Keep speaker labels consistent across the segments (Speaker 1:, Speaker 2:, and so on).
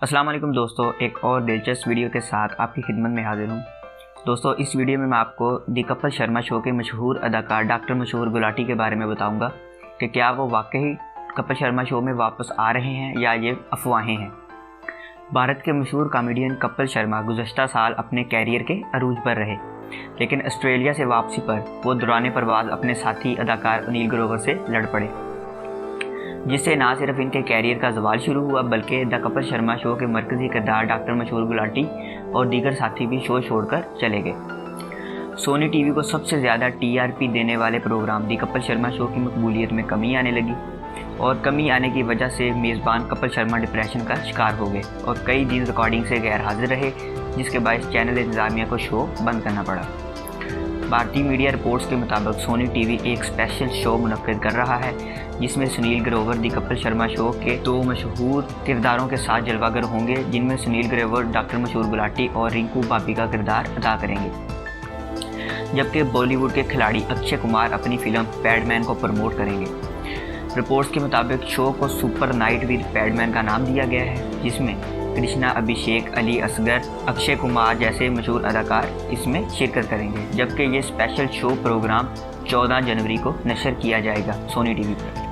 Speaker 1: अस्सलाम वालेकुम दोस्तों, एक और दिलचस्प वीडियो के साथ आपकी खिदमत में हाजिर हूँ। दोस्तों, इस वीडियो में मैं आपको दी कपिल शर्मा शो के मशहूर अदाकार डॉक्टर मशहूर गुलाटी के बारे में बताऊंगा कि क्या वो वाकई कपिल शर्मा शो में वापस आ रहे हैं या ये अफवाहें हैं। भारत के मशहूर कॉमेडियन कपिल शर्मा गुज़श्ता साल अपने कैरियर के अरूज पर रहे, लेकिन ऑस्ट्रेलिया से वापसी पर वो दौरान परवाज़ अपने साथी अदाकार अनिल ग्रोवर से लड़ पड़े, जिससे ना सिर्फ इनके कैरियर का ज़वाल शुरू हुआ बल्कि द कपिल शर्मा शो के मरकज़ी किरदार डॉक्टर मशहूर गुलाटी और दीगर साथी भी शो छोड़कर चले गए। सोनी टीवी को सबसे ज़्यादा टीआरपी देने वाले प्रोग्राम दी कपिल शर्मा शो की मकबूलियत में कमी आने लगी और कमी आने की वजह से मेज़बान कपिल शर्मा डिप्रेशन का शिकार हो गए और कई दिन रिकॉर्डिंग से गैर हाजिर रहे, जिसके बायस चैनल इंतज़ामिया को शो बंद करना पड़ा। भारतीय मीडिया रिपोर्ट्स के मुताबिक सोनी टीवी एक स्पेशल शो मुनक्किद कर रहा है जिसमें सुनील ग्रोवर दी कपिल शर्मा शो के दो मशहूर किरदारों के साथ जलवागर होंगे, जिनमें सुनील ग्रोवर डॉक्टर मशहूर गुलाटी और रिंकू भाभी का किरदार अदा करेंगे, जबकि बॉलीवुड के खिलाड़ी अक्षय कुमार अपनी फिल्म पैडमैन को प्रमोट करेंगे। रिपोर्ट्स के मुताबिक शो को सुपर नाइट विद पैडमैन का नाम दिया गया है, जिसमें कृष्णा, अभिषेक, अली असगर, अक्षय कुमार जैसे मशहूर अदाकार इसमें शिरकत करेंगे, जबकि ये स्पेशल शो प्रोग्राम 14 जनवरी को नशर किया जाएगा सोनी टीवी पर।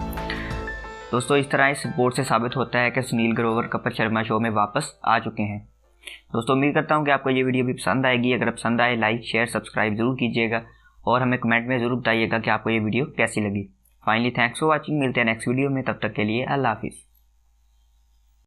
Speaker 1: दोस्तों, इस तरह इस रिपोर्ट से साबित होता है कि सुनील ग्रोवर कपिल शर्मा शो में वापस आ चुके हैं। दोस्तों, उम्मीद करता हूँ कि आपको ये वीडियो भी पसंद आएगी। अगर पसंद आए लाइक शेयर सब्सक्राइब ज़रूर कीजिएगा और हमें कमेंट में ज़रूर बताइएगा कि आपको ये वीडियो कैसी लगी। Finally thanks for watching. मिलते हैं नेक्स्ट वीडियो में, तब तक के लिए अल्लाह हाफिज़।